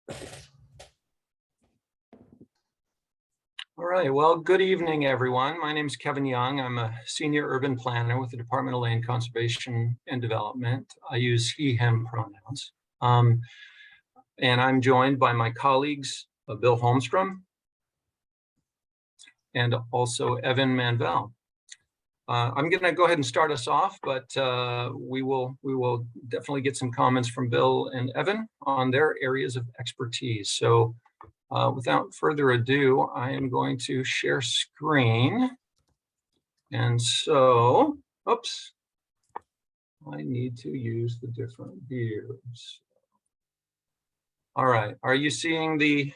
All right, well, good evening, everyone. My name is Kevin Young. I'm a senior urban planner with the Department of Land Conservation and Development. I use he, him pronouns. And I'm joined by my colleagues, Bill Holmstrom and also Evan Manvell. I'm going to go ahead and start us off, but we will definitely get some comments from Bill and Evan on their areas of expertise. So without further ado, I am going to share screen. And so, oops, I need to use the different views. All right, are you seeing the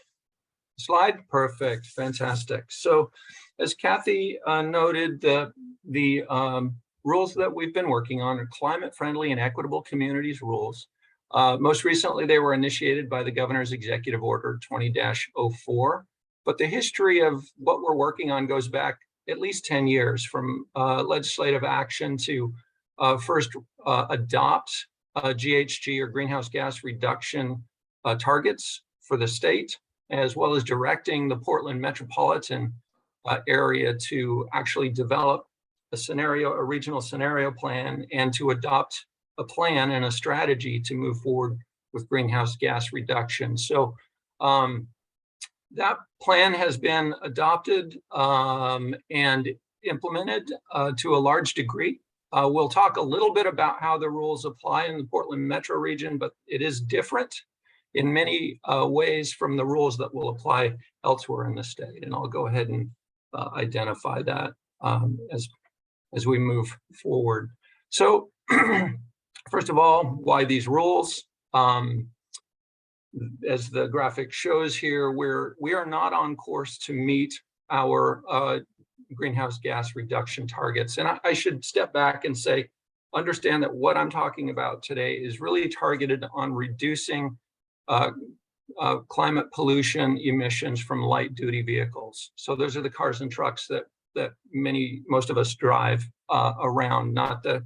slide? Perfect, fantastic. So as Kathy noted, the rules that we've been working on are climate-friendly and equitable communities rules. Most recently, they were initiated by the Governor's Executive Order 20-04, but the history of what we're working on goes back at least 10 years, from legislative action to first adopt GHG or greenhouse gas reduction targets for the state, as well as directing the Portland metropolitan area to actually develop a regional scenario plan and to adopt a plan and a strategy to move forward with greenhouse gas reduction. So that plan has been adopted and implemented to a large degree. We'll talk a little bit about how the rules apply in the Portland metro region, but it is different in many ways from the rules that will apply elsewhere in the state. And I'll go ahead and identify that as we move forward. So first of all, why these rules? As the graphic shows here, we are not on course to meet our greenhouse gas reduction targets. And I should step back and say, understand that what I'm talking about today is really targeted on reducing climate pollution emissions from light duty vehicles. So those are the cars and trucks that most of us drive around, not the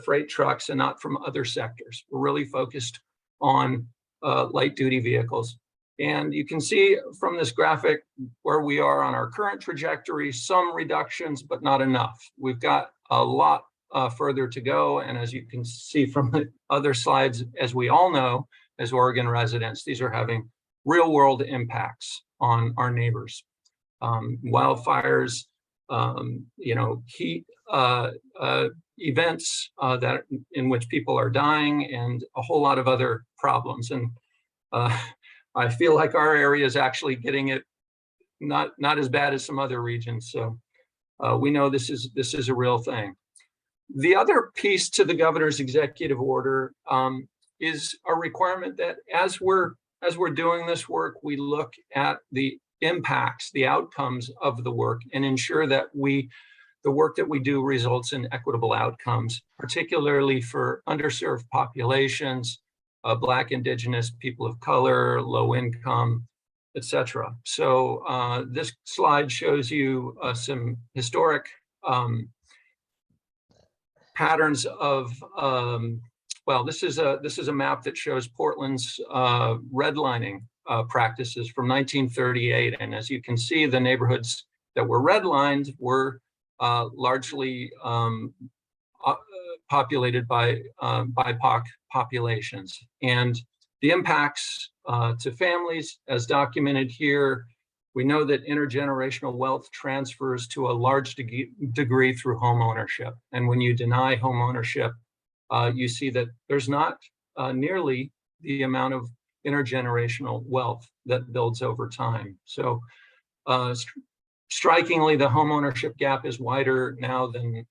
freight trucks and not from other sectors. We're really focused on light duty vehicles. And you can see from this graphic where we are on our current trajectory, some reductions, but not enough. We've got a lot further to go. And as you can see from the other slides, as we all know, as Oregon residents, these are having real world impacts on our neighbors. Wildfires, heat events that in which people are dying, and a whole lot of other problems. And I feel like our area is actually getting it not as bad as some other regions. So we know this is a real thing. The other piece to the governor's executive order is a requirement that as we're doing this work, we look at the impacts, the outcomes of the work, and ensure that the work that we do results in equitable outcomes, particularly for underserved populations, Black, Indigenous, people of color, low income, etc. So this slide shows you some historic patterns of, well, this is a map that shows Portland's redlining practices from 1938. And as you can see, the neighborhoods that were redlined were largely populated by BIPOC populations. And the impacts to families, as documented here, we know that intergenerational wealth transfers to a large degree through home ownership. And when you deny home ownership, you see that there's not nearly the amount of intergenerational wealth that builds over time. So strikingly, the home ownership gap is wider now than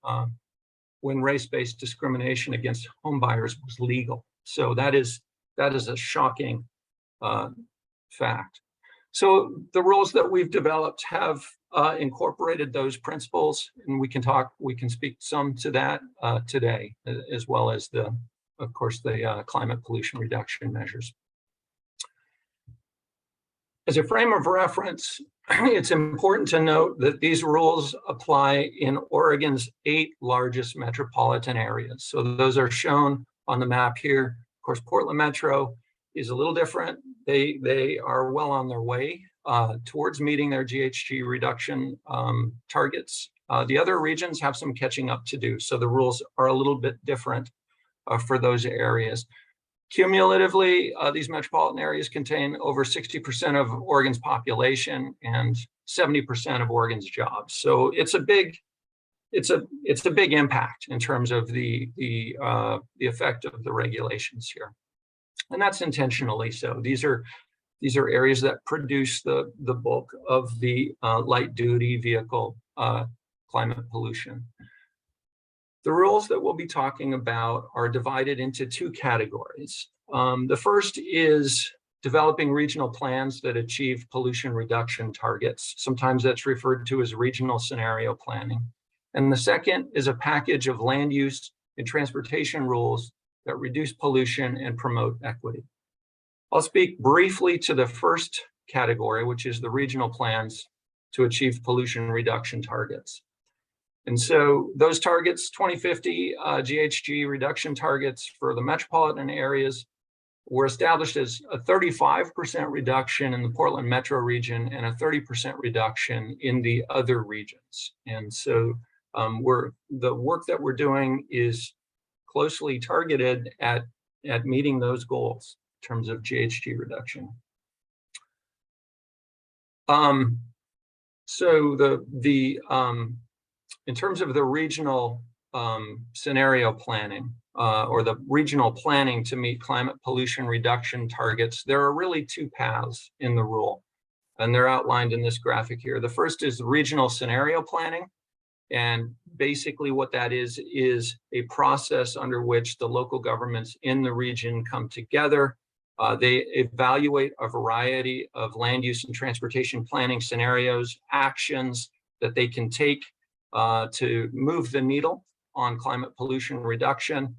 when race-based discrimination against home buyers was legal. So that is a shocking fact. So the rules that we've developed have incorporated those principles, and we can speak some to that today, as well as of course, the climate pollution reduction measures. As a frame of reference, it's important to note that these rules apply in Oregon's 8 largest metropolitan areas. So those are shown on the map here. Of course, Portland Metro is a little different. They are well on their way towards meeting their GHG reduction targets. The other regions have some catching up to do, so the rules are a little bit different for those areas. Cumulatively, these metropolitan areas contain over 60% of Oregon's population and 70% of Oregon's jobs. So it's a big impact in terms of the effect of the regulations here, and that's intentionally so. These are areas that produce the bulk of the light duty vehicle climate pollution. The rules that we'll be talking about are divided into two categories. The first is developing regional plans that achieve pollution reduction targets. Sometimes that's referred to as regional scenario planning. And the second is a package of land use and transportation rules that reduce pollution and promote equity. I'll speak briefly to the first category, which is the regional plans to achieve pollution reduction targets. And so those targets, 2050 GHG reduction targets for the metropolitan areas, were established as a 35% reduction in the Portland metro region and a 30% reduction in the other regions. And so the work that we're doing is closely targeted at meeting those goals in terms of GHG reduction. In terms of the regional scenario planning or the regional planning to meet climate pollution reduction targets, there are really two paths in the rule, and they're outlined in this graphic here. The first is regional scenario planning, and basically what that is a process under which the local governments in the region come together. They evaluate a variety of land use and transportation planning scenarios, actions that they can take to move the needle on climate pollution reduction.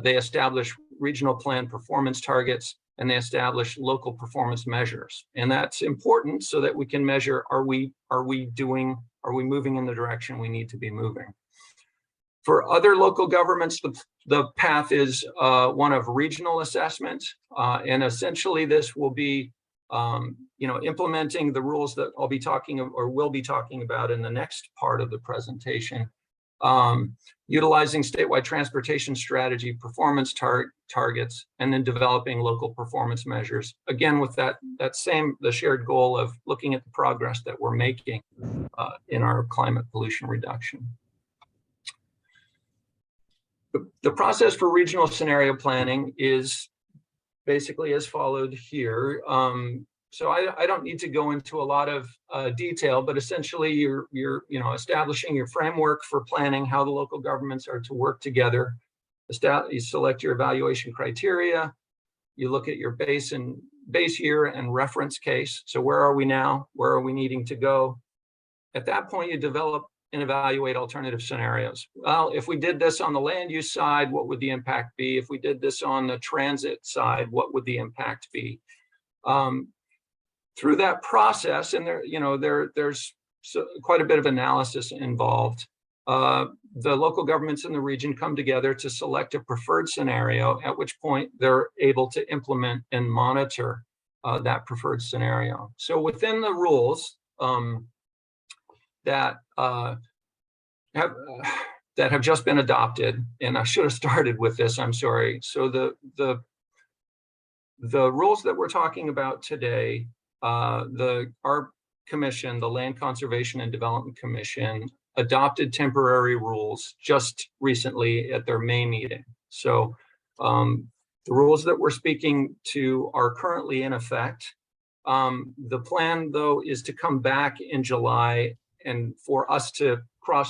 They establish regional plan performance targets, and they establish local performance measures. And that's important so that we can measure, are we moving in the direction we need to be moving? For other local governments, the path is one of regional assessment. And essentially this will be implementing the rules that I'll be talking or will be talking about in the next part of the presentation, utilizing statewide transportation strategy performance targets, and then developing local performance measures. Again, with the shared goal of looking at the progress that we're making in our climate pollution reduction. The process for regional scenario planning is basically as followed here. So I don't need to go into a lot of detail, but essentially you're establishing your framework for planning how the local governments are to work together. You select your evaluation criteria. You look at your base year and reference case. So where are we now? Where are we needing to go? At that point, you develop and evaluate alternative scenarios. Well, if we did this on the land use side, what would the impact be? If we did this on the transit side, what would the impact be? Through that process, and there's quite a bit of analysis involved, the local governments in the region come together to select a preferred scenario, at which point they're able to implement and monitor that preferred scenario. So within the rules that have just been adopted, and I should have started with this, I'm sorry. So the rules that we're talking about today, our commission, the Land Conservation and Development Commission, adopted temporary rules just recently at their May meeting. So the rules that we're speaking to are currently in effect. The plan, though, is to come back in July and for us to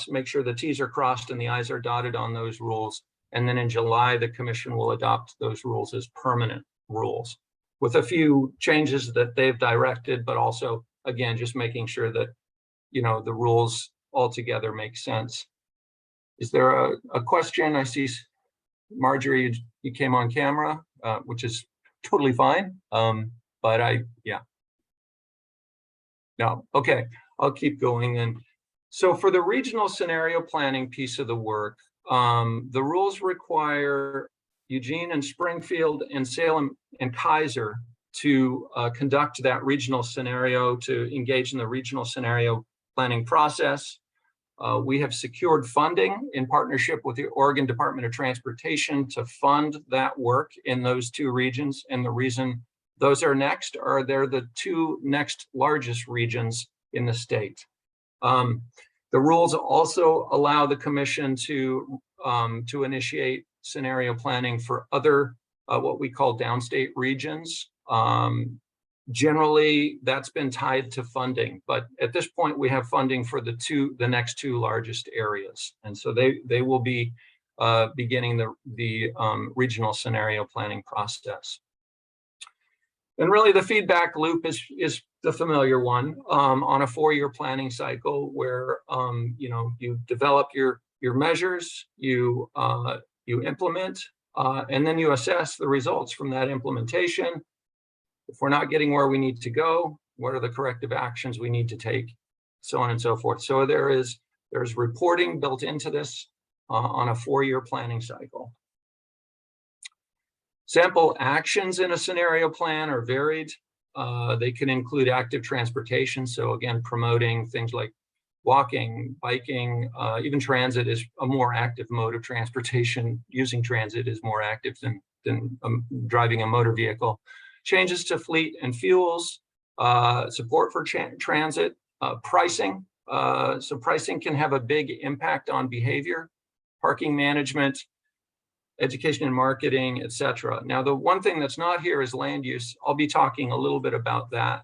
make sure the T's are crossed and the I's are dotted on those rules. And then in July, the commission will adopt those rules as permanent rules with a few changes that they've directed, but also, again, just making sure that, the rules altogether make sense. Is there a question? I see Marjorie, you came on camera, which is totally fine. But no, okay. I'll keep going then. So for the regional scenario planning piece of the work, the rules require Eugene and Springfield and Salem and Keizer to conduct that regional scenario, to engage in the regional scenario planning process. We have secured funding in partnership with the Oregon Department of Transportation to fund that work in those two regions. And the reason those are next are they're the two next largest regions in the state. The rules also allow the commission to initiate scenario planning for other what we call downstate regions. Generally, that's been tied to funding, but at this point we have funding for the next two largest areas, and so they will be beginning the regional scenario planning process. And really, the feedback loop is the familiar one on a 4-year planning cycle, where you develop your measures, you implement, and then you assess the results from that implementation. If we're not getting where we need to go, what are the corrective actions we need to take, so on and so forth. So there's reporting built into this on a 4-year planning cycle. Sample actions in a scenario plan are varied. They can include active transportation. So again, promoting things like walking, biking, even transit is a more active mode of transportation. Using transit is more active than driving a motor vehicle. Changes to fleet and fuels, support for transit, pricing. So pricing can have a big impact on behavior, parking management, education and marketing, etc. Now, the one thing that's not here is land use. I'll be talking a little bit about that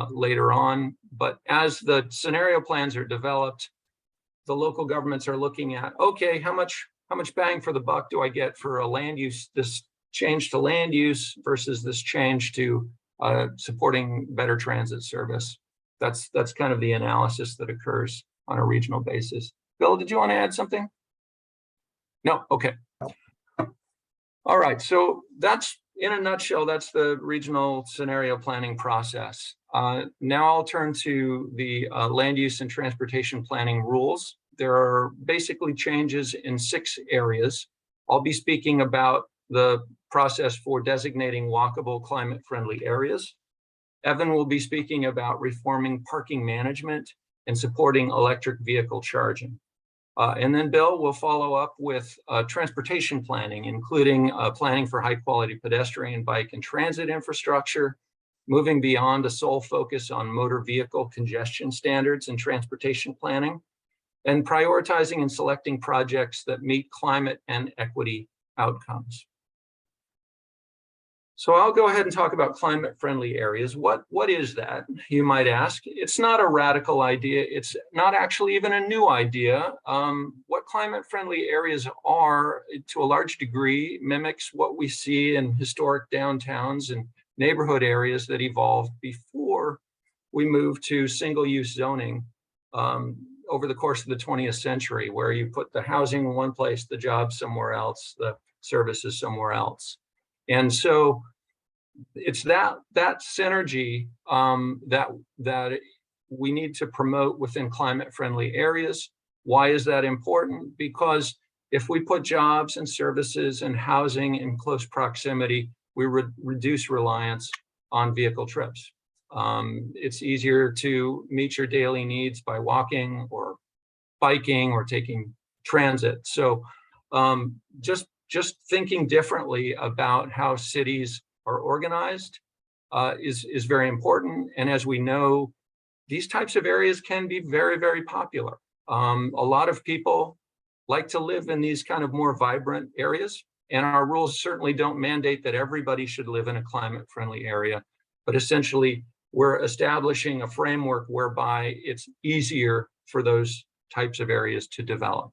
later on, but as the scenario plans are developed, the local governments are looking at, okay, how much bang for the buck do I get for a land use, this change to land use versus this change to supporting better transit service. That's kind of the analysis that occurs on a regional basis. Bill, did you want to add something? No, okay. All right, so that's, in a nutshell, that's the regional scenario planning process. Now I'll turn to the land use and transportation planning rules. There are basically changes in 6 areas. I'll be speaking about the process for designating walkable climate-friendly areas. Evan will be speaking about reforming parking management and supporting electric vehicle charging. And then Bill will follow up with transportation planning, including planning for high-quality pedestrian, bike, and transit infrastructure, moving beyond a sole focus on motor vehicle congestion standards and transportation planning, and prioritizing and selecting projects that meet climate and equity outcomes. So I'll go ahead and talk about climate-friendly areas. What is that, you might ask? It's not a radical idea. It's not actually even a new idea. What climate-friendly areas are, to a large degree, mimics what we see in historic downtowns and neighborhood areas that evolved before we moved to single-use zoning over the course of the 20th century, where you put the housing in one place, the jobs somewhere else, the services somewhere else. And so it's that synergy that we need to promote within climate-friendly areas. Why is that important? Because if we put jobs and services and housing in close proximity, we reduce reliance on vehicle trips. It's easier to meet your daily needs by walking or biking or taking transit. So just thinking differently about how cities are organized is very important. And as we know, these types of areas can be very, very popular. A lot of people like to live in these kind of more vibrant areas, and our rules certainly don't mandate that everybody should live in a climate-friendly area, but essentially we're establishing a framework whereby it's easier for those types of areas to develop.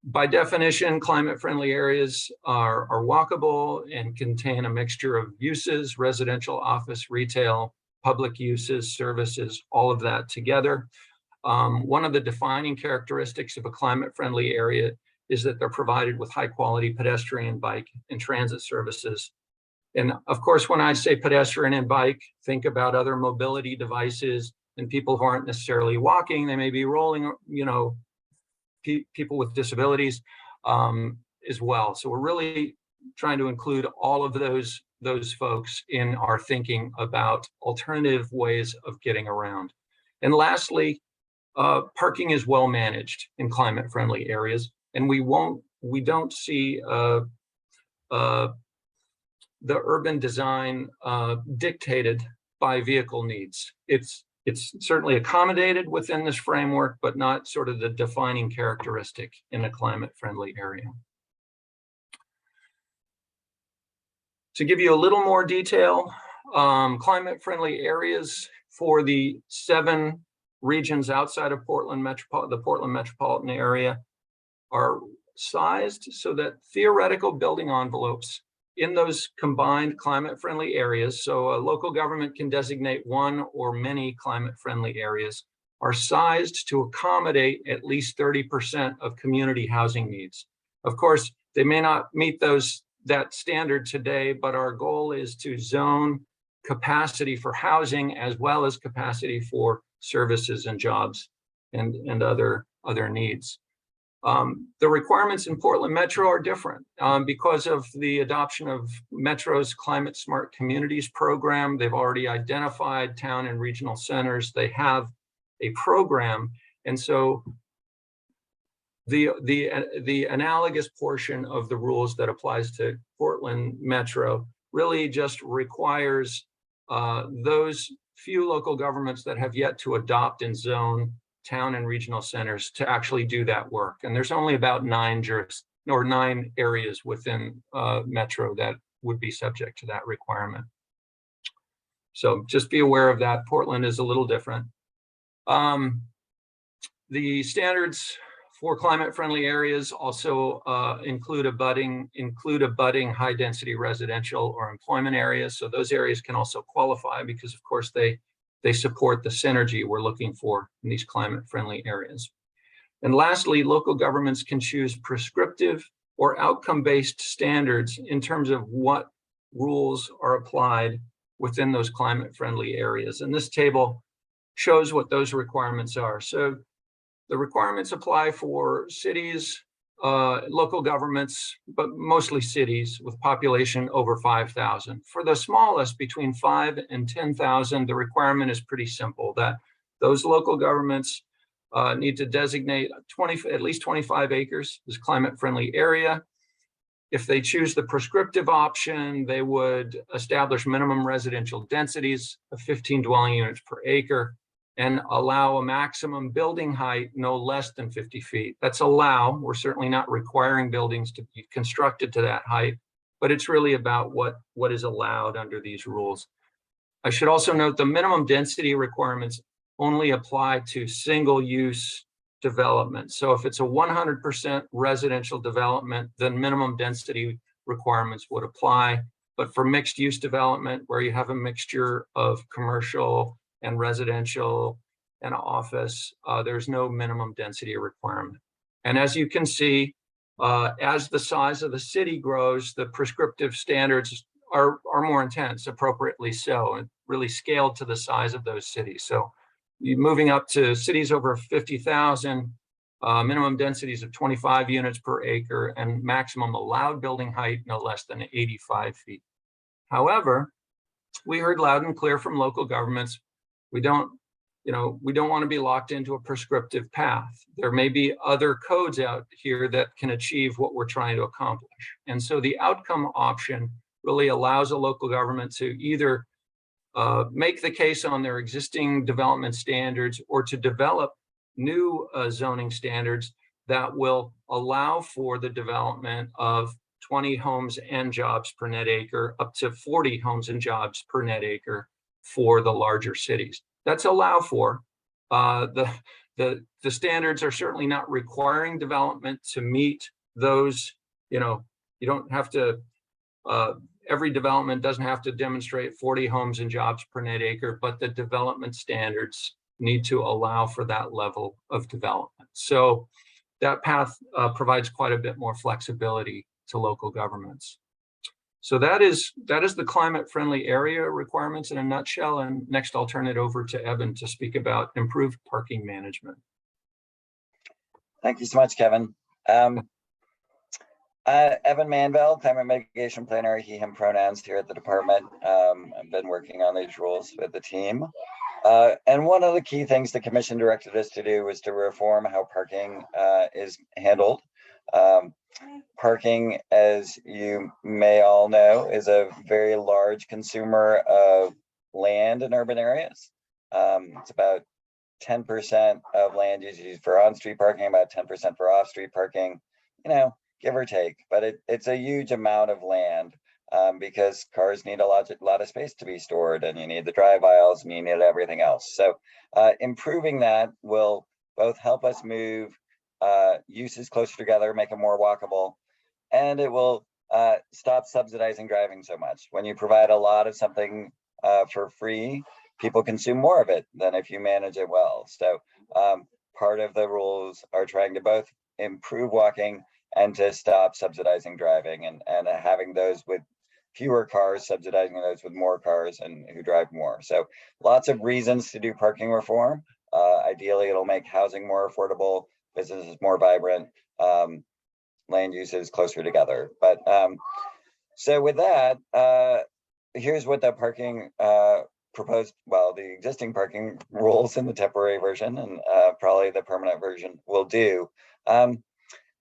By definition, climate-friendly areas are walkable and contain a mixture of uses: residential, office, retail, public uses, services, all of that together. One of the defining characteristics of a climate-friendly area is that they're provided with high-quality pedestrian, bike, and transit services. And of course, when I say pedestrian and bike, think about other mobility devices and people who aren't necessarily walking. They may be rolling, people with disabilities. as well. So we're really trying to include all of those folks in our thinking about alternative ways of getting around. And lastly, parking is well managed in climate-friendly areas, and we don't see the urban design dictated by vehicle needs. It's certainly accommodated within this framework, but not sort of the defining characteristic in a climate-friendly area. To give you a little more detail, climate-friendly areas for the 7 regions outside of the Portland metropolitan area are sized so that theoretical building envelopes in those combined climate-friendly areas, so a local government can designate one or many climate-friendly areas, are sized to accommodate at least 30% of community housing needs. Of course, they may not meet that standard today, but our goal is to zone capacity for housing as well as capacity for services and jobs and other needs. The requirements in Portland Metro are different because of the adoption of Metro's Climate Smart Communities program. They've already identified town and regional centers. They have a program, and so the analogous portion of the rules that applies to Portland Metro really just requires those few local governments that have yet to adopt and zone town and regional centers to actually do that work. And there's only about 9 areas within Metro that would be subject to that requirement. So just be aware of that. Portland is a little different. The standards for climate-friendly areas also include abutting high-density residential or employment areas. So those areas can also qualify because, of course, they support the synergy we're looking for in these climate-friendly areas. And lastly, local governments can choose prescriptive or outcome-based standards in terms of what rules are applied within those climate-friendly areas. And this table shows what those requirements are. So the requirements apply for cities, local governments, but mostly cities with population over 5,000. For the smallest, between 5 and 10,000, the requirement is pretty simple, that those local governments need to designate at least 25 acres as climate-friendly area. If they choose the prescriptive option, they would establish minimum residential densities of 15 dwelling units per acre and allow a maximum building height no less than 50 feet. That's allow. We're certainly not requiring buildings to be constructed to that height, but it's really about what is allowed under these rules. I should also note the minimum density requirements only apply to single-use development. So if it's a 100% residential development, then minimum density requirements would apply. But for mixed-use development, where you have a mixture of commercial and residential and office, there's no minimum density requirement. And as you can see, as the size of the city grows, the prescriptive standards are more intense, appropriately so, and really scaled to the size of those cities. So you're moving up to cities over 50,000, minimum densities of 25 units per acre, and maximum allowed building height no less than 85 feet. However, we heard loud and clear from local governments, we don't want to be locked into a prescriptive path. There may be other codes out here that can achieve what we're trying to accomplish. And so the outcome option really allows a local government to either make the case on their existing development standards or to develop new zoning standards that will allow for the development of 20 homes and jobs per net acre, up to 40 homes and jobs per net acre for the larger cities. That's allowed for. The standards are certainly not requiring development to meet those. You don't have to, every development doesn't have to demonstrate 40 homes and jobs per net acre, but the development standards need to allow for that level of development. So that path provides quite a bit more flexibility to local governments. So that is the climate-friendly area requirements in a nutshell. And next, I'll turn it over to Evan to speak about improved parking management. Thank you so much, Kevin. Evan Manville, climate mitigation planner, he, him pronouns here at the department. I've been working on these rules with the team. And one of the key things the commission directed us to do was to reform how parking is handled. Parking, as you may all know, is a very large consumer of land in urban areas. It's about 10% of land is used for on-street parking, about 10% for off-street parking, give or take, but it's a huge amount of land because cars need a lot of space to be stored, and you need the drive aisles and you need everything else. So improving that will both help us move uses closer together, make them more walkable, and it will stop subsidizing driving so much. When you provide a lot of something for free, people consume more of it than if you manage it well. So part of the rules are trying to both improve walking and to stop subsidizing driving, and having those with fewer cars subsidizing those with more cars and who drive more. So lots of reasons to do parking reform. Ideally, it'll make housing more affordable, businesses more vibrant, land uses closer together. But so with that, here's what the parking proposed, well, the existing parking rules in the temporary version and probably the permanent version will do.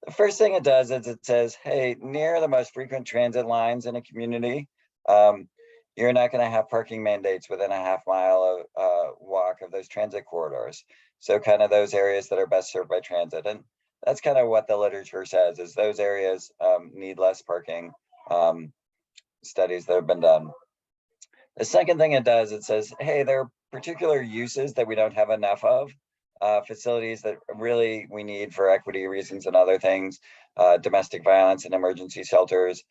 The first thing it does is it says, hey, near the most frequent transit lines in a community, you're not going to have parking mandates within a half-mile walk of those transit corridors. So kind of those areas that are best served by transit. And that's kind of what the literature says, is those areas need less parking, studies that have been done. The second thing it does, it says, hey, there are particular uses that we don't have enough of, facilities that really we need for equity reasons and other things, domestic violence and emergency shelters,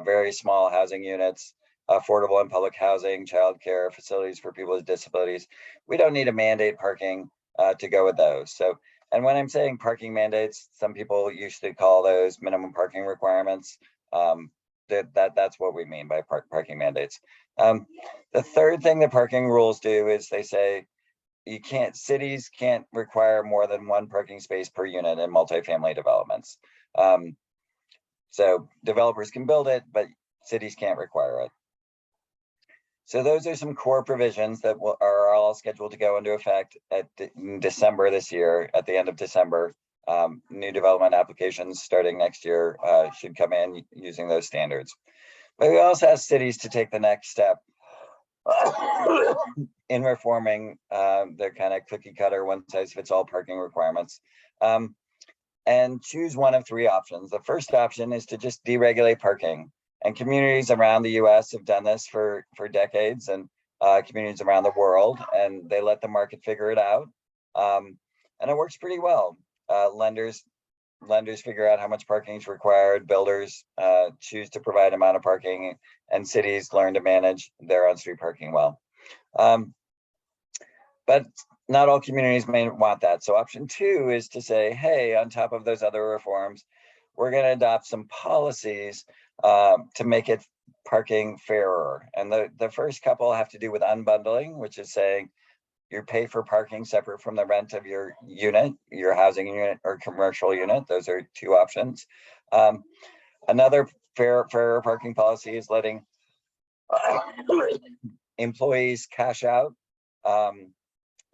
very small housing units, affordable and public housing, childcare, facilities for people with disabilities. We don't need to mandate parking to go with those. So, and when I'm saying parking mandates, some people used to call those minimum parking requirements. That's what we mean by parking mandates. The third thing the parking rules do is they say cities can't require more than one parking space per unit in multifamily developments. So developers can build it, but cities can't require it. So those are some core provisions that are all scheduled to go into effect in December this year, at the end of December. New development applications starting next year should come in using those standards. But we also ask cities to take the next step in reforming their kind of cookie cutter, one size fits all parking requirements, and choose one of three options. The first option is to just deregulate parking, and communities around the US have done this for decades, and communities around the world, and they let the market figure it out, and it works pretty well. Lenders figure out how much parking is required, builders choose to provide amount of parking, and cities learn to manage their on-street parking well. But not all communities may want that. So option two is to say, hey, on top of those other reforms, we're going to adopt some policies to make it parking fairer. And the first couple have to do with unbundling, which is saying you pay for parking separate from the rent of your unit, your housing unit or commercial unit. Those are two options. Another fairer parking policy is letting employees cash out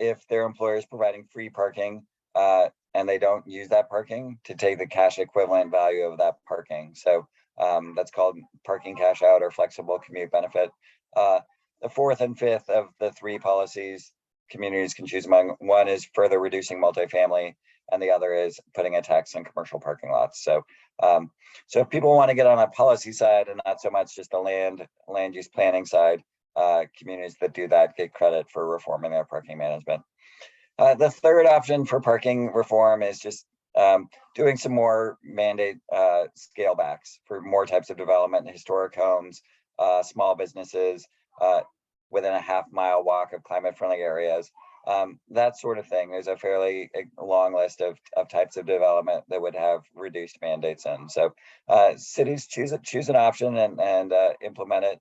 if their employer is providing free parking and they don't use that parking, to take the cash equivalent value of that parking. So that's called parking cash out or flexible commute benefit. The fourth and fifth of the three policies communities can choose among. One is further reducing multifamily, and the other is putting a tax on commercial parking lots. So so if people want to get on a policy side and not so much just the land use planning side, communities that do that get credit for reforming their parking management. The third option for parking reform is just doing some more mandate scale backs for more types of development, historic homes, small businesses, within a half-mile walk of climate-friendly areas, that sort of thing. There's a fairly long list of types of development that would have reduced mandates in. So cities choose an option and implement it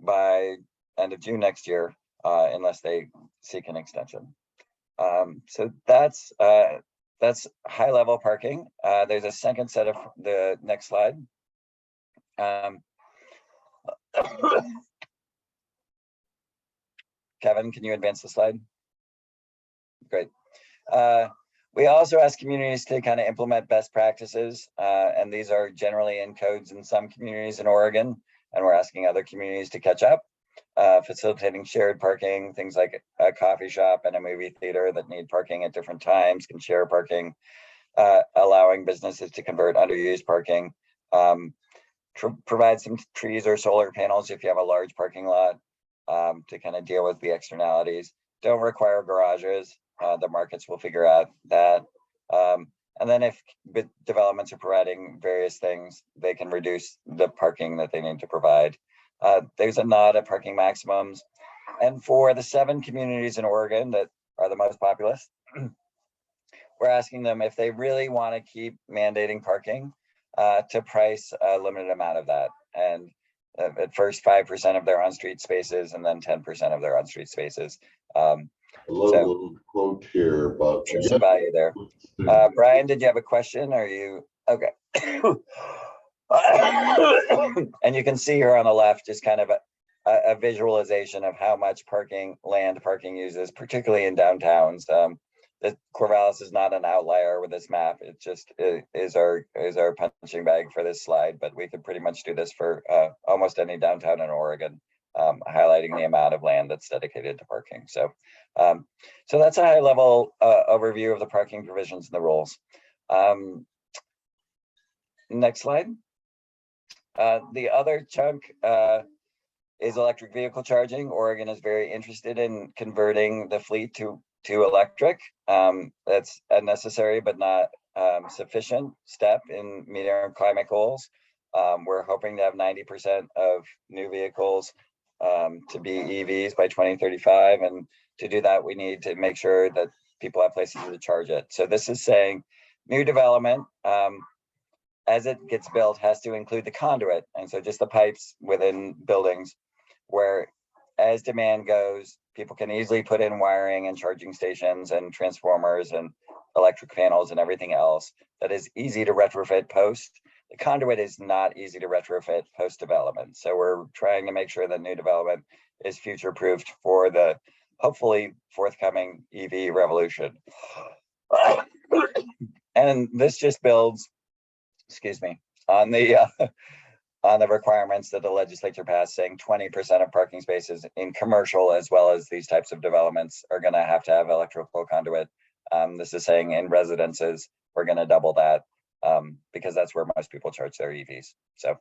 by end of June next year, unless they seek an extension. So that's that's high level parking. There's a second set of the next slide. Kevin, can you advance the slide? Great. We also ask communities to kind of implement best practices, and these are generally in codes in some communities in Oregon, and we're asking other communities to catch up. Facilitating shared parking, things like a coffee shop and a movie theater that need parking at different times can share parking, allowing businesses to convert underused parking, provide some trees or solar panels if you have a large parking lot to kind of deal with the externalities. Don't require garages. The markets will figure out that. And then if developments are providing various things, they can reduce the parking that they need to provide. There's a nod at parking maximums. And for the 7 communities in Oregon that are the most populous, we're asking them if they really want to keep mandating parking to price a limited amount of that. And at first 5% of their on-street spaces and then 10% of their on-street spaces. I love a little quote here about some value there. Brian, did you have a question? Are you okay? And you can see here on the left just kind of a visualization of how much land parking uses, particularly in downtowns. Corvallis is not an outlier with this map. It just is our punching bag for this slide, but we could pretty much do this for almost any downtown in Oregon, highlighting the amount of land that's dedicated to parking. So that's a high level overview of the parking provisions and the rules. Next slide. The other chunk is electric vehicle charging. Oregon is very interested in converting the fleet to electric. That's a necessary but not sufficient step in meeting our climate goals. We're hoping to have 90% of new vehicles to be EVs by 2035. And to do that, we need to make sure that people have places to charge it. So this is saying new development, as it gets built, has to include the conduit. And so just the pipes within buildings where as demand goes, people can easily put in wiring and charging stations and transformers and electric panels and everything else that is easy to retrofit post. The conduit is not easy to retrofit post development. So we're trying to make sure that new development is future proofed for the hopefully forthcoming EV revolution. And this just builds, excuse me, on the requirements that the legislature passed, saying 20% of parking spaces in commercial as well as these types of developments are going to have electrical conduit. This is saying in residences, we're going to double that because that's where most people charge their EVs. So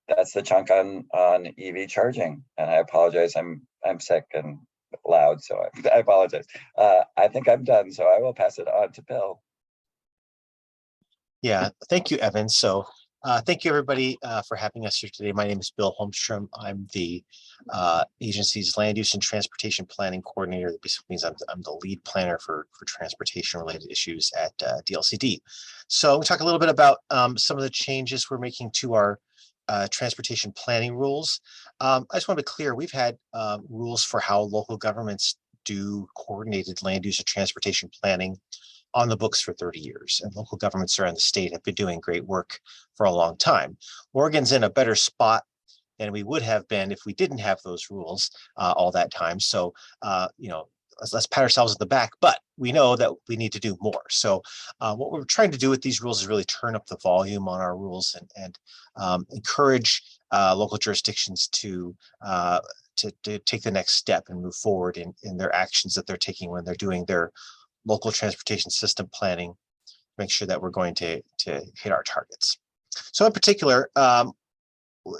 that's the chunk on EV charging. And I apologize, I'm sick and loud, so I apologize. I think I'm done, so I will pass it on to Bill. Yeah, thank you, Evan. So thank you, everybody, for having us here today. My name is Bill Holmstrom. I'm the agency's land use and transportation planning coordinator. That basically means I'm the lead planner for transportation related issues at DLCD. So we'll talk a little bit about some of the changes we're making to our transportation planning rules. I just want to be clear, we've had rules for how local governments do coordinated land use and transportation planning on the books for 30 years, and local governments around the state have been doing great work for a long time. Oregon's in a better spot than we would have been if we didn't have those rules all that time. So, let's pat ourselves on the back, but we know that we need to do more. So what we're trying to do with these rules is really turn up the volume on our rules and encourage local jurisdictions to take the next step and move forward in their actions that they're taking when they're doing their local transportation system planning, make sure that we're going to hit our targets. So in particular, and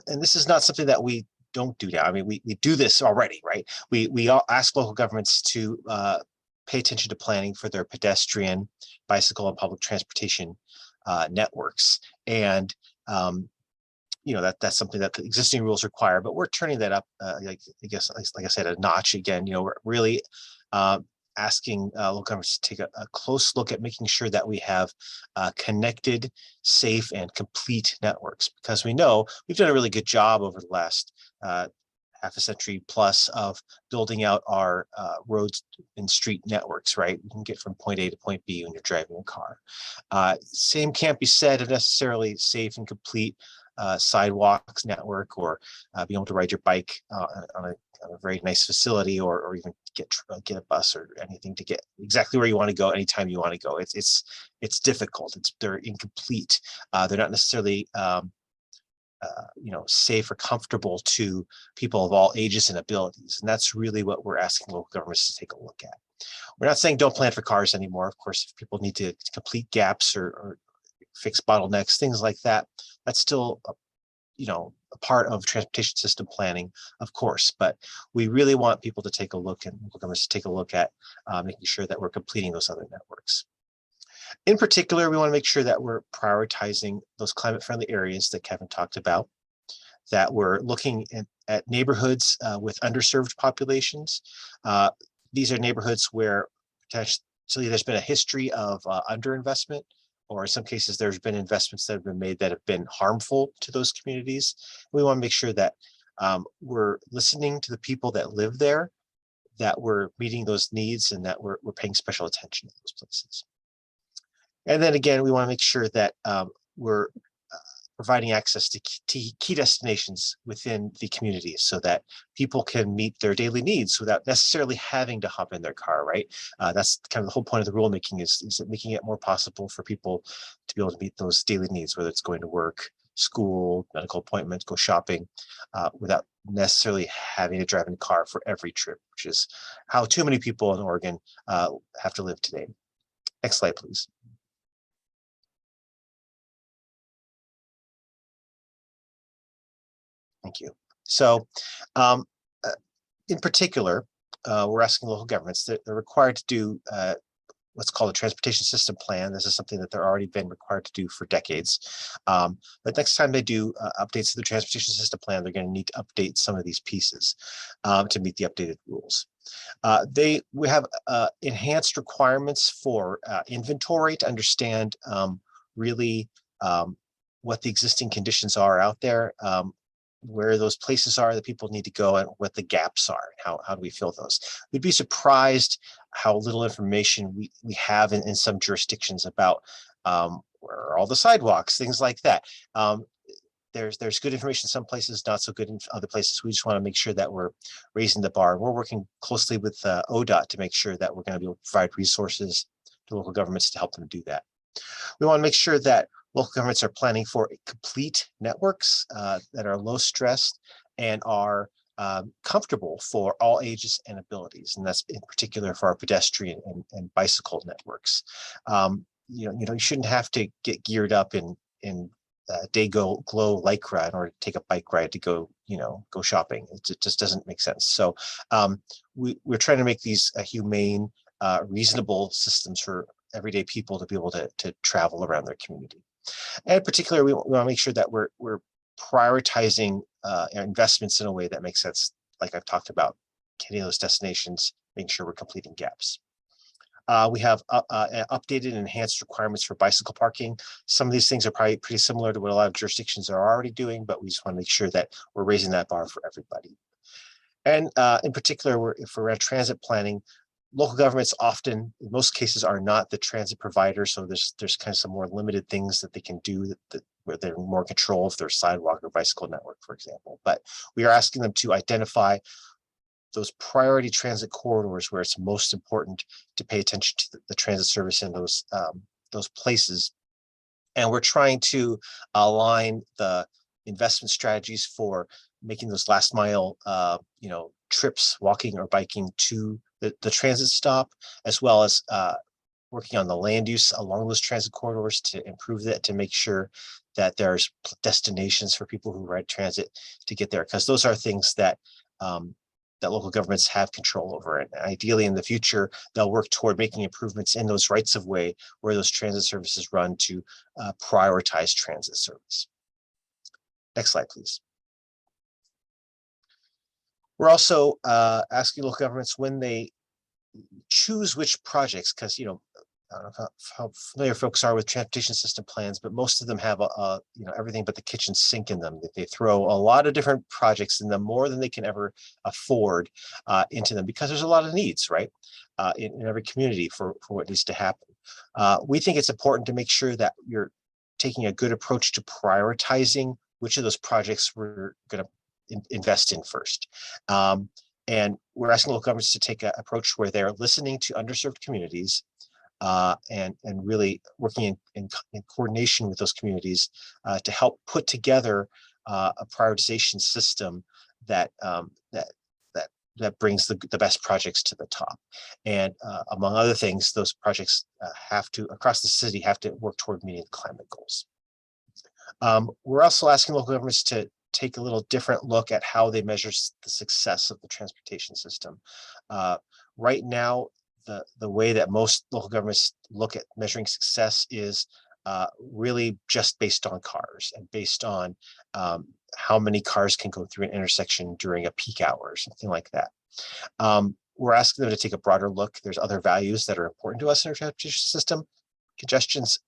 this is not something that we don't do now. I mean, we do this already, right? We all ask local governments to pay attention to planning for their pedestrian, bicycle, and public transportation networks. And that's something that the existing rules require, but we're turning that up, like I said, a notch again. We're really asking local governments to take a close look at making sure that we have connected, safe, and complete networks, because we know we've done a really good job over the last half a century plus of building out our roads and street networks, right? We can get from point A to point B when you're driving a car. Same can't be said of necessarily safe and complete sidewalks network, or being able to ride your bike on a very nice facility, or even get a bus or anything to get exactly where you want to go anytime you want to go. It's difficult. They're incomplete. They're not necessarily safe or comfortable to people of all ages and abilities. And that's really what we're asking local governments to take a look at. We're not saying don't plan for cars anymore. Of course, if people need to complete gaps or fix bottlenecks, things like that, that's still a part of transportation system planning, of course. But we really want people to take a look, and local governments to take a look at making sure that we're completing those other networks. In particular, we want to make sure that we're prioritizing those climate-friendly areas that Kevin talked about, that we're looking at neighborhoods with underserved populations. These are neighborhoods where potentially there's been a history of underinvestment, or in some cases, there's been investments that have been made that have been harmful to those communities. We want to make sure that we're listening to the people that live there, that we're meeting those needs, and that we're paying special attention to those places. And then again, we want to make sure that we're providing access to key destinations within the community so that people can meet their daily needs without necessarily having to hop in their car, right? That's kind of the whole point of the rulemaking, is making it more possible for people to be able to meet those daily needs, whether it's going to work, school, medical appointments, go shopping, without necessarily having to drive in a car for every trip, which is how too many people in Oregon have to live today. Next slide, please. Thank you. So in particular, we're asking local governments that they're required to do what's called a transportation system plan. This is something that they're already been required to do for decades. But next time they do updates to the transportation system plan, they're going to need to update some of these pieces to meet the updated rules. We have enhanced requirements for inventory to understand really what the existing conditions are out there, where those places are that people need to go, and what the gaps are, and how do we fill those. We'd be surprised how little information we have in some jurisdictions about where are all the sidewalks, things like that. There's good information in some places, not so good in other places. We just want to make sure that we're raising the bar. We're working closely with ODOT to make sure that we're going to be able to provide resources to local governments to help them do that. We want to make sure that local governments are planning for complete networks that are low stress and are comfortable for all ages and abilities, and that's in particular for our pedestrian and bicycle networks. You shouldn't have to get geared up in day glow lycra in order to take a bike ride to go shopping. It just doesn't make sense. So we're trying to make these humane, reasonable systems for everyday people to be able to travel around their community. And in particular, we want to make sure that we're prioritizing investments in a way that makes sense, like I've talked about, getting those destinations, making sure we're completing gaps. We have updated and enhanced requirements for bicycle parking. Some of these things are probably pretty similar to what a lot of jurisdictions are already doing, but we just want to make sure that we're raising that bar for everybody. And in particular, if we're at transit planning, local governments often, in most cases, are not the transit provider. So there's kind of some more limited things that they can do where they're more in control of their sidewalk or bicycle network, for example. But we are asking them to identify those priority transit corridors where it's most important to pay attention to the transit service in those places. And we're trying to align the investment strategies for making those last mile trips, walking or biking to the transit stop, as well as working on the land use along those transit corridors to improve that, to make sure that there's destinations for people who ride transit to get there, because those are things that that local governments have control over. And ideally in the future, they'll work toward making improvements in those rights of way where those transit services run to prioritize transit service. Next slide, please. We're also asking local governments when they choose which projects, because I don't know how familiar folks are with transportation system plans, but most of them have everything but the kitchen sink in them. That they throw a lot of different projects in them, more than they can ever afford into them, because there's a lot of needs, right, in every community for what needs to happen. We think it's important to make sure that you're taking a good approach to prioritizing which of those projects we're going to invest in first. And we're asking local governments to take an approach where they're listening to underserved communities and really working in coordination with those communities to help put together a prioritization system that brings the best projects to the top. And among other things, those projects across the city have to work toward meeting the climate goals. We're also asking local governments to take a little different look at how they measure the success of the transportation system. Right now, the way that most local governments look at measuring success is really just based on cars and based on how many cars can go through an intersection during a peak hour or something like that. We're asking them to take a broader look. There's other values that are important to us in our transportation system. Congestion's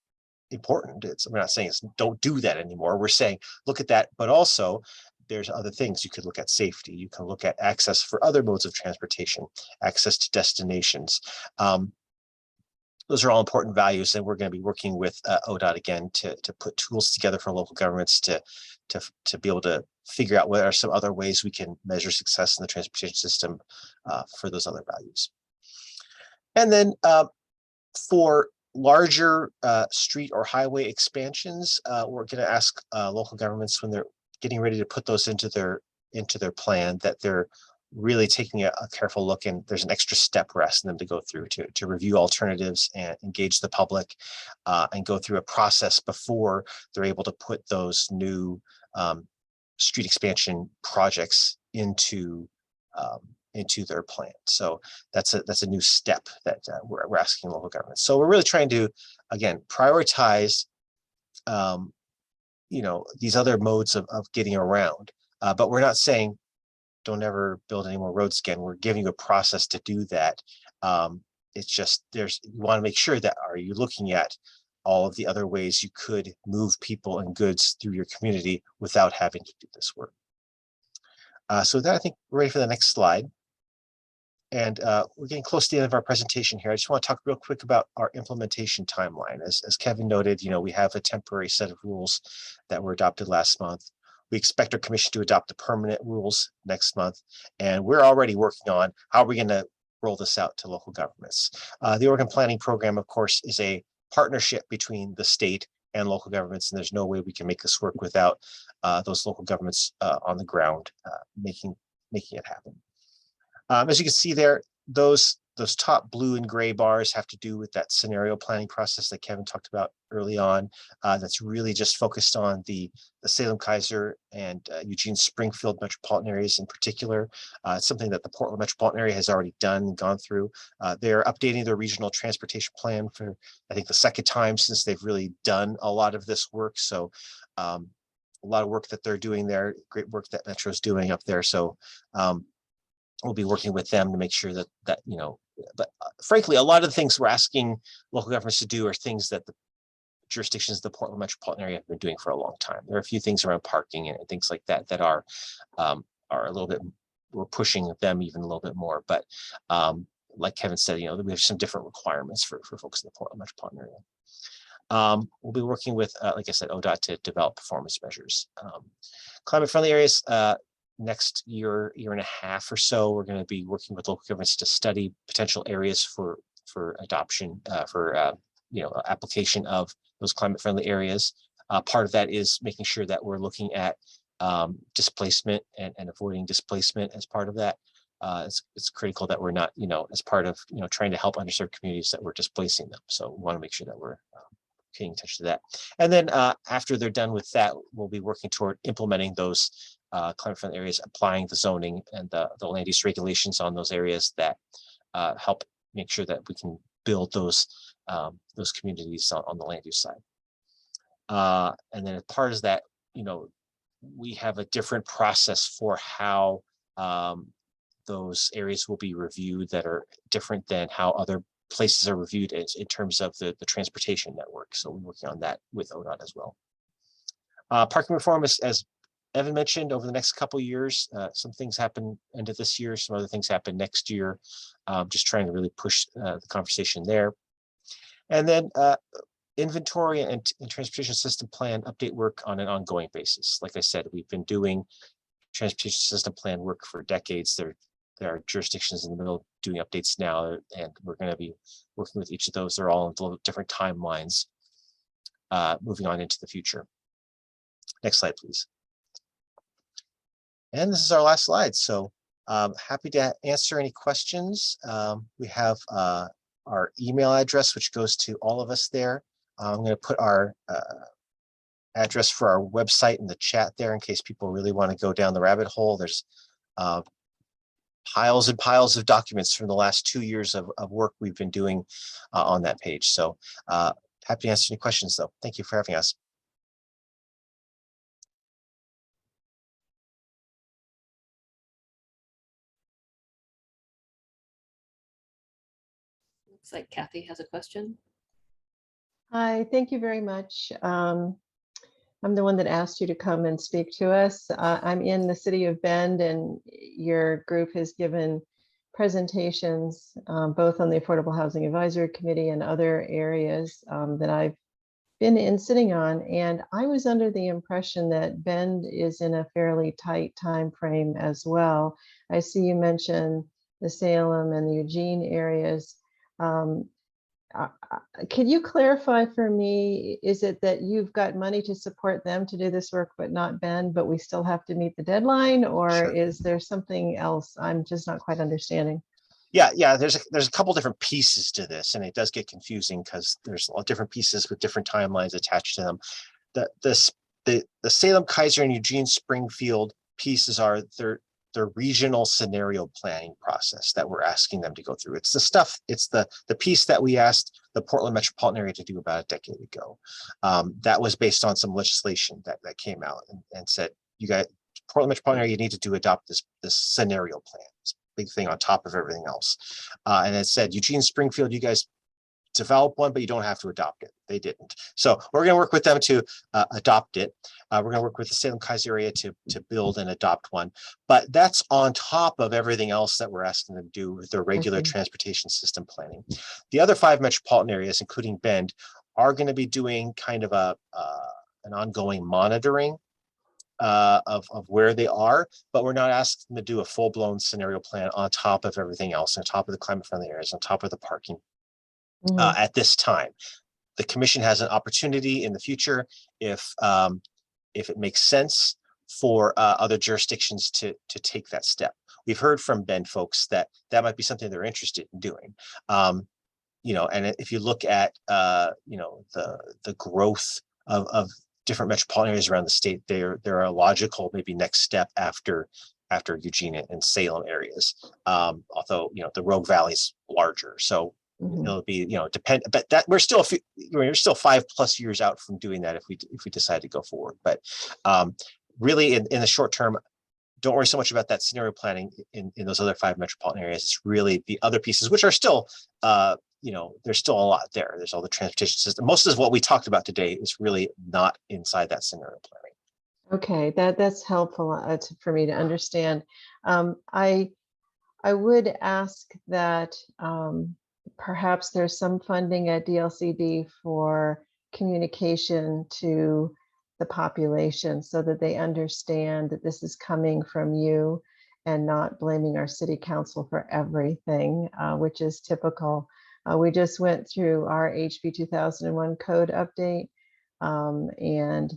important. We're not saying don't do that anymore. We're saying look at that, but also there's other things. You could look at safety. You can look at access for other modes of transportation, access to destinations. Those are all important values, and we're going to be working with ODOT again to put tools together for local governments to be able to figure out what are some other ways we can measure success in the transportation system for those other values. And then for larger street or highway expansions, we're going to ask local governments when they're getting ready to put those into their plan that they're really taking a careful look, and there's an extra step we're asking them to go through to review alternatives and engage the public and go through a process before they're able to put those new street expansion projects into their plan. So that's a new step that we're asking local governments. So we're really trying to, again, prioritize these other modes of getting around, but we're not saying don't ever build any more roads again. We're giving you a process to do that. It's just you want to make sure that are you looking at all of the other ways you could move people and goods through your community without having to do this work. So with that, I think we're ready for the next slide. And we're getting close to the end of our presentation here. I just want to talk real quick about our implementation timeline. As Kevin noted, we have a temporary set of rules that were adopted last month. We expect our commission to adopt the permanent rules next month. And we're already working on how are we going to roll this out to local governments. The Oregon Planning Program, of course, is a partnership between the state and local governments, and there's no way we can make this work without those local governments on the ground making it happen. As you can see there, those top blue and gray bars have to do with that scenario planning process that Kevin talked about early on. That's really just focused on the Salem-Keizer and Eugene-Springfield metropolitan areas in particular. It's something that the Portland metropolitan area has already done and gone through. They're updating their regional transportation plan for, I think, the second time since they've really done a lot of this work. So a lot of work that they're doing there, great work that Metro is doing up there. So we'll be working with them to make sure that but frankly, a lot of the things we're asking local governments to do are things that the jurisdictions of the Portland metropolitan area have been doing for a long time. There are a few things around parking and things like that that are a little bit, we're pushing them even a little bit more. But like Kevin said, we have some different requirements for folks in the Portland metropolitan area. We'll be working with, like I said, ODOT to develop performance measures. Climate friendly areas, next year and a half or so, we're going to be working with local governments to study potential areas for adoption, application of those climate friendly areas. Part of that is making sure that we're looking at displacement and avoiding displacement as part of that. It's critical that we're not, as part of, trying to help underserved communities, that we're displacing them. So we want to make sure that we're paying attention to that. And then after they're done with that, we'll be working toward implementing those climate friendly areas, applying the zoning and the land use regulations on those areas that help make sure that we can build those communities on the land use side. And then as part of that, we have a different process for how those areas will be reviewed that are different than how other places are reviewed in terms of the transportation network. So we're working on that with ODOT as well. Parking reform is, as Evan mentioned, over the next couple of years. Some things happen end of this year, some other things happen next year. Just trying to really push the conversation there. And then inventory and transportation system plan update work on an ongoing basis. Like I said, we've been doing transportation system plan work for decades. There are jurisdictions in the middle of doing updates now, and we're going to be working with each of those. They're all in a little different timelines moving on into the future. Next slide, please. And this is our last slide. So happy to answer any questions. We have our email address, which goes to all of us there. I'm going to put our address for our website in the chat there in case people really want to go down the rabbit hole. There's piles and piles of documents from the last 2 years of work we've been doing on that page. So happy to answer any questions, though. Thank you for having us. Looks like Kathy has a question. Hi, thank you very much. I'm the one that asked you to come and speak to us. I'm in the city of Bend, and your group has given presentations both on the Affordable Housing Advisory Committee and other areas that I've been sitting on. And I was under the impression that Bend is in a fairly tight time frame as well. I see you mentioned the Salem and the Eugene areas. Could you clarify for me, is it that you've got money to support them to do this work, but not Bend, but we still have to meet the deadline, or Sure. Is there something else? I'm just not quite understanding. Yeah, there's a couple different pieces to this, and it does get confusing because there's a lot of different pieces with different timelines attached to them. The Salem-Keizer and Eugene-Springfield pieces are their regional scenario planning process that we're asking them to go through. It's the piece that we asked the Portland metropolitan area to do about a decade ago. That was based on some legislation that came out and said, you guys, Portland metropolitan area, you need to adopt this scenario plan, this big thing on top of everything else. And it said, Eugene-Springfield, you guys develop one, but you don't have to adopt it. They didn't. So we're going to work with them to adopt it. We're going to work with the Salem-Keizer area to build and adopt one. But that's on top of everything else that we're asking them to do with their regular transportation system planning. The other 5 metropolitan areas, including Bend, are going to be doing kind of an ongoing monitoring of where they are, but we're not asking them to do a full-blown scenario plan on top of everything else, on top of the climate-friendly areas, on top of the parking. At this time, the commission has an opportunity in the future, if it makes sense for other jurisdictions to take that step. We've heard from Bend folks that might be something they're interested in doing. You know, and if you look at you know, the growth of different metropolitan areas around the state, they're a logical maybe next step after Eugene and Salem areas. Although, you know, the Rogue Valley's larger, so it'll be, you know, but that we're still 5+ years out from doing that if we decide to go forward. But really in the short term, don't worry so much about that scenario planning in those other 5 metropolitan areas. It's really the other pieces, which are still you know, there's still a lot there. There's all the transportation system. Most of what we talked about today is really not inside that scenario planning. Okay, that's helpful for me to understand. I would ask that perhaps there's some funding at DLCD for communication to the population so that they understand that this is coming from you and not blaming our city council for everything, which is typical. We just went through our HB 2001 code update, and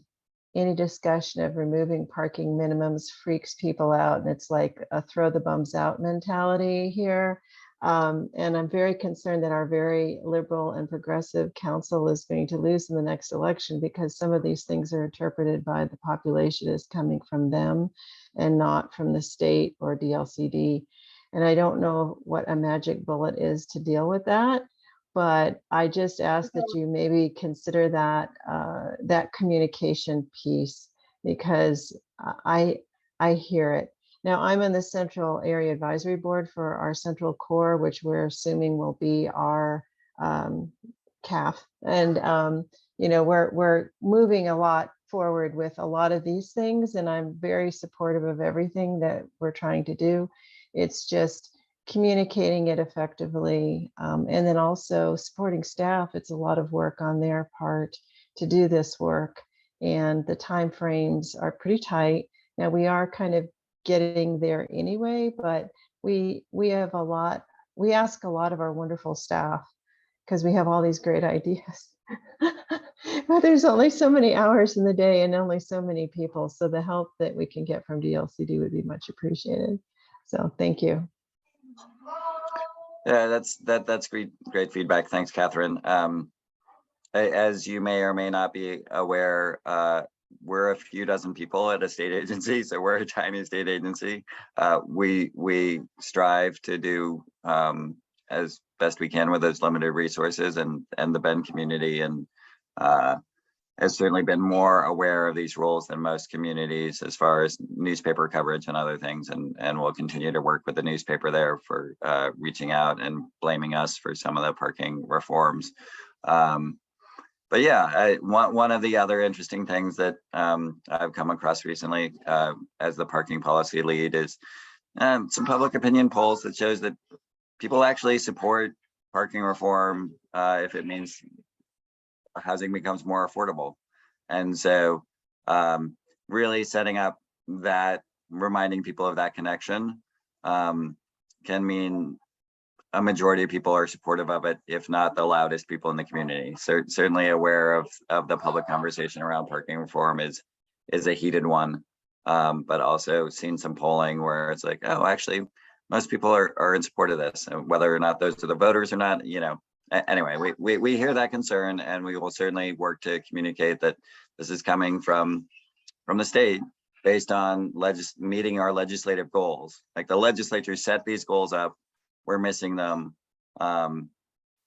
any discussion of removing parking minimums freaks people out, and it's like a throw the bums out mentality here. And I'm very concerned that our very liberal and progressive council is going to lose in the next election because some of these things are interpreted by the population as coming from them and not from the state or DLCD. And I don't know what a magic bullet is to deal with that, but I just ask that you maybe consider that that communication piece, because I hear it. Now, I'm on the Central Area Advisory Board for our Central Core, which we're assuming will be our CAF. And, you know, we're moving a lot forward with a lot of these things, and I'm very supportive of everything that we're trying to do. It's just communicating it effectively, and then also supporting staff. It's a lot of work on their part to do this work, and the timeframes are pretty tight. Now, we are kind of getting there anyway, but we have a lot, we ask a lot of our wonderful staff because we have all these great ideas. But there's only so many hours in the day and only so many people. So the help that we can get from DLCD would be much appreciated. So thank you. Yeah, that's great feedback. Thanks, Catherine. As you may or may not be aware, we're a few dozen people at a state agency, so we're a tiny state agency. We strive to do as best we can with those limited resources, and the Bend community and has certainly been more aware of these rules than most communities as far as newspaper coverage and other things, and we'll continue to work with the newspaper there for reaching out and blaming us for some of the parking reforms. But yeah, one of the other interesting things that I've come across recently as the parking policy lead is some public opinion polls that shows that people actually support parking reform if it means housing becomes more affordable. And so really setting up that, reminding people of that connection can mean a majority of people are supportive of it, if not the loudest people in the community. Certainly aware of the public conversation around parking reform is a heated one, but also seen some polling where it's like, oh, actually, most people are in support of this, whether or not those are the voters or not, you know. Anyway, we hear that concern, and we will certainly work to communicate that this is coming from the state based on meeting our legislative goals. Like the legislature set these goals up, we're missing them.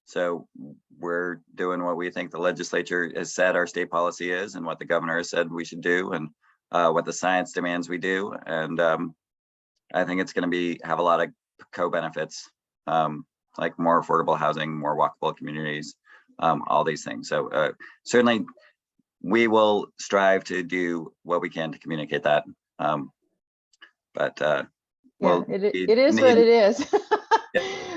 So we're doing what we think the legislature has said our state policy is, and what the governor has said we should do, and what the science demands we do. And I think it's going to have a lot of co-benefits, like more affordable housing, more walkable communities, all these things. So certainly we will strive to do what we can to communicate that. Yeah, it is what it is.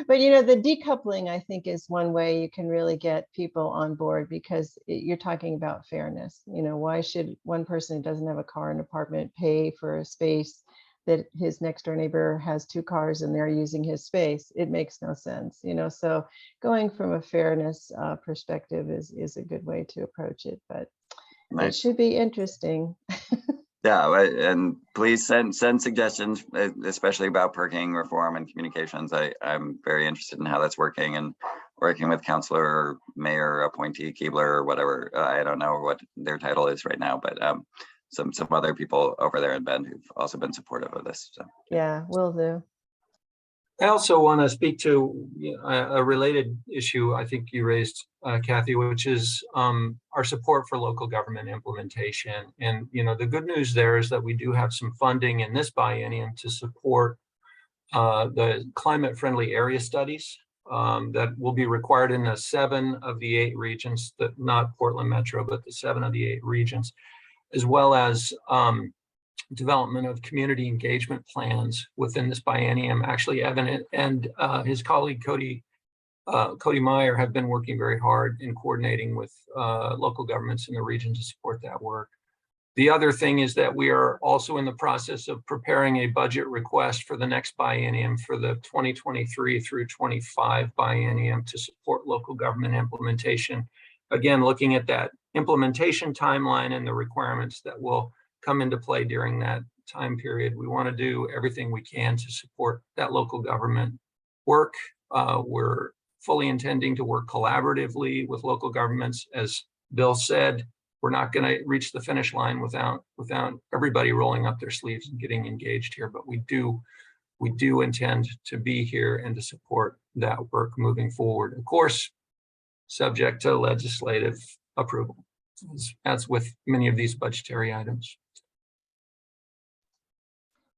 But you know, the decoupling, I think, is one way you can really get people on board, because you're talking about fairness. You know, why should one person who doesn't have a car in an apartment pay for a space that his next door neighbor has 2 cars and they're using his space? It makes no sense, you know. So going from a fairness perspective is a good way to approach it, but Nice. It should be interesting. Yeah, and please send suggestions, especially about parking reform and communications. I'm very interested in how that's working, and working with councilor or mayor appointee Keebler or whatever. I don't know what their title is right now, but some other people over there in Bend who've also been supportive of this. So Yeah, will do. I also want to speak to a related issue I think you raised, Kathy, which is our support for local government implementation. And the good news there is that we do have some funding in this biennium to support the climate-friendly area studies that will be required in the 7 of the 8 regions, that not Portland Metro, but the 7 of the 8 regions, as well as development of community engagement plans within this biennium. Actually, Evan and his colleague Cody Meyer have been working very hard in coordinating with local governments in the region to support that work. The other thing is that we are also in the process of preparing a budget request for the next biennium, for the 2023 through 25 biennium, to support local government implementation. Again, looking at that implementation timeline and the requirements that will come into play during that time period. We want to do everything we can to support that local government work. We're fully intending to work collaboratively with local governments. As Bill said, we're not going to reach the finish line without everybody rolling up their sleeves and getting engaged here, but we do intend to be here and to support that work moving forward. Of course, subject to legislative approval, as with many of these budgetary items.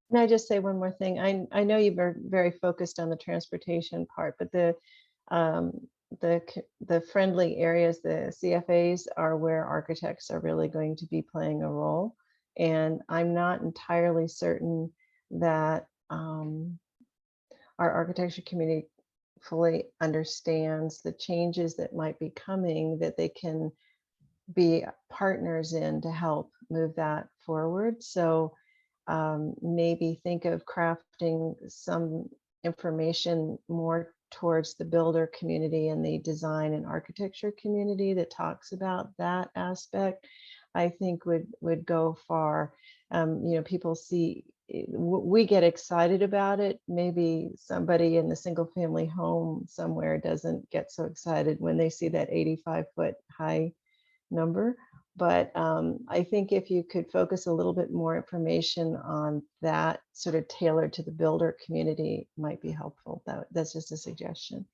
Can I just say one more thing? I know you were very focused on the transportation part, but the friendly areas, the CFAs, are where architects are really going to be playing a role. And I'm not entirely certain that our architecture community fully understands the changes that might be coming, that they can be partners in to help move that forward. So maybe think of crafting some information more towards the builder community and the design and architecture community that talks about that aspect. I think would go far. People see, we get excited about it. Maybe somebody in the single family home somewhere doesn't get so excited when they see that 85-foot high number. But I think if you could focus a little bit more information on that, sort of tailored to the builder community, might be helpful. That's just a suggestion.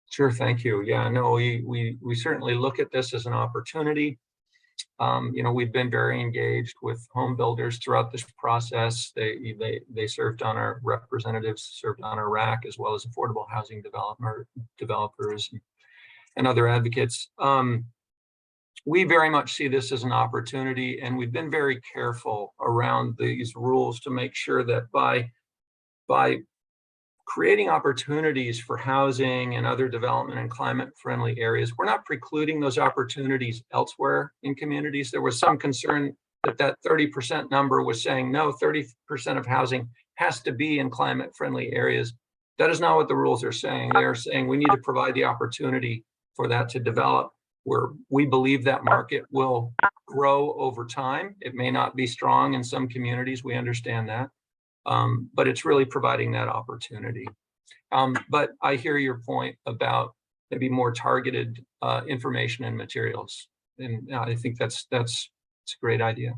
Sure, thank you. Yeah, no, we certainly look at this as an opportunity. We've been very engaged with home builders throughout this process. They served on our representatives, served on our RAC, as well as affordable housing developers and other advocates. We very much see this as an opportunity, and we've been very careful around these rules to make sure that by creating opportunities for housing and other development and climate-friendly areas, we're not precluding those opportunities elsewhere in communities. There was some concern that 30% number was saying, no, 30% of housing has to be in climate-friendly areas. That is not what the rules are saying. They are saying we need to provide the opportunity for that to develop, where we believe that market will grow over time. It may not be strong in some communities, we understand that. But it's really providing that opportunity. But I hear your point about maybe more targeted information and materials. And I think that's a great idea.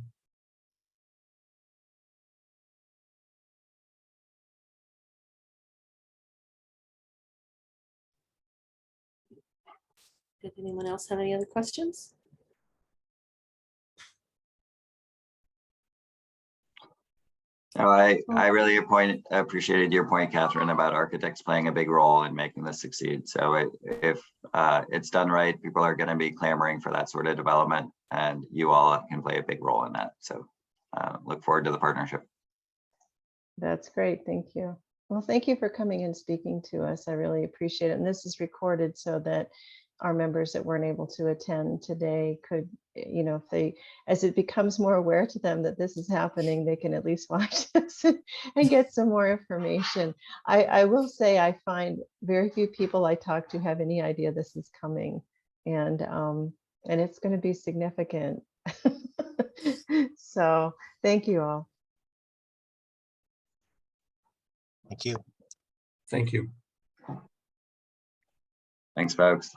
Did anyone else have any other questions? No, I really appreciated your point, Catherine, about architects playing a big role in making this succeed. So if it's done right, people are going to be clamoring for that sort of development, and you all can play a big role in that. So look forward to the partnership. That's great. Thank you. Well, thank you for coming and speaking to us. I really appreciate it. And this is recorded so that our members that weren't able to attend today could, if they, as it becomes more aware to them that this is happening, they can at least watch this and get some more information. I will say I find very few people I talk to have any idea this is coming, and it's going to be significant. So thank you all. Thank you. Thank you. Thanks, folks.